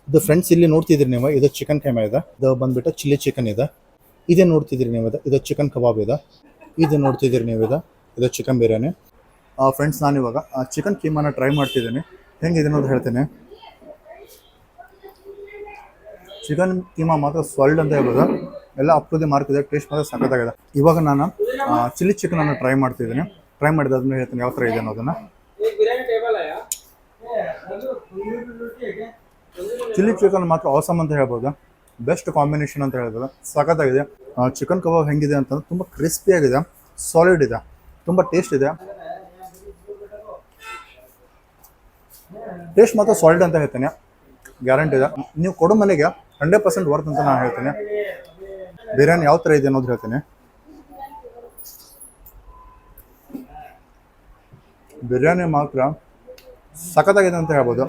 ಇದು ಫ್ರೆಂಡ್ಸ್ ಇಲ್ಲಿ ನೋಡ್ತಿದ್ರಿ ನೀವು, ಇದು ಚಿಕನ್ ಕೈಮಾ ಇದೆ, ಇದು ಬಂದ್ಬಿಟ್ಟು ಚಿಲ್ಲಿ ಚಿಕನ್ ಇದೆ. ಇದೇ ನೋಡ್ತಿದ್ರಿ ನೀವು, ಇದು ಚಿಕನ್ ಕಬಾಬ್ ಇದೆ. ಇದು ನೋಡ್ತಿದ್ದೀರಿ ನೀವು, ಇದು ಚಿಕನ್ ಬಿರಿಯಾನಿ. ಫ್ರೆಂಡ್ಸ್ ನಾನಿವಾಗ ಚಿಕನ್ ಕೀಮಾನ ಟ್ರೈ ಮಾಡ್ತಿದ್ದೀನಿ, ಹೆಂಗಿದೆ ಅನ್ನೋದು ಹೇಳ್ತೇನೆ. ಚಿಕನ್ ಕೀಮಾ ಮಾತ್ರ ಸಾಲಿಡ್ ಅಂತ ಹೇಳ್ಬೋದು, ಎಲ್ಲ ಅಪ್ ಟು ದಿ ಮಾರ್ಕ್ ಇದೆ, ಟೇಸ್ಟ್ ಮಾತ್ರ ಸಖತ್ತಾಗಿದೆ. ಇವಾಗ ನಾನು ಚಿಲ್ಲಿ ಚಿಕನನ್ನು ಟ್ರೈ ಮಾಡ್ತಿದ್ದೀನಿ. ಟ್ರೈ ಮಾಡಿದಾದ್ಮೇಲೆ ಹೇಳ್ತೀನಿ ಯಾವ ಥರ ಇದೆ ಅನ್ನೋದನ್ನು. ಚಿಲ್ಲಿ ಚಿಕನ್ ಮಾತ್ರ ಆಸಮ್ ಅಂತ ಹೇಳ್ಬೋದು, ಬೆಸ್ಟ್ ಕಾಂಬಿನೇಷನ್ ಅಂತ ಹೇಳ್ಬೋದು, ಸಖತ್ತಾಗಿದೆ. ಚಿಕನ್ ಕಬಾಬ್ ಹೆಂಗಿದೆ ಅಂತಂದ್ರೆ ತುಂಬ ಕ್ರಿಸ್ಪಿಯಾಗಿದೆ, ಸಾಲಿಡ್ ಇದೆ, ತುಂಬ ಟೇಸ್ಟ್ ಇದೆ. ಟೇಸ್ಟ್ ಮಾತ್ರ ಸಾಲಿಡ್ ಅಂತ ಹೇಳ್ತೀನಿ, ಗ್ಯಾರಂಟಿ ಇದೆ. ನೀವು ಕೊಡೋ ಮನೆಗೆ 100% ವರ್ತ್ ಅಂತ ನಾನು ಹೇಳ್ತೀನಿ. ಬಿರಿಯಾನಿ ಯಾವ ಥರ ಇದೆ ಅನ್ನೋದು ಹೇಳ್ತೀನಿ. ಬಿರಿಯಾನಿ ಮಾತ್ರ ಸಖತ್ತಾಗಿದೆ ಅಂತ ಹೇಳ್ಬೋದು.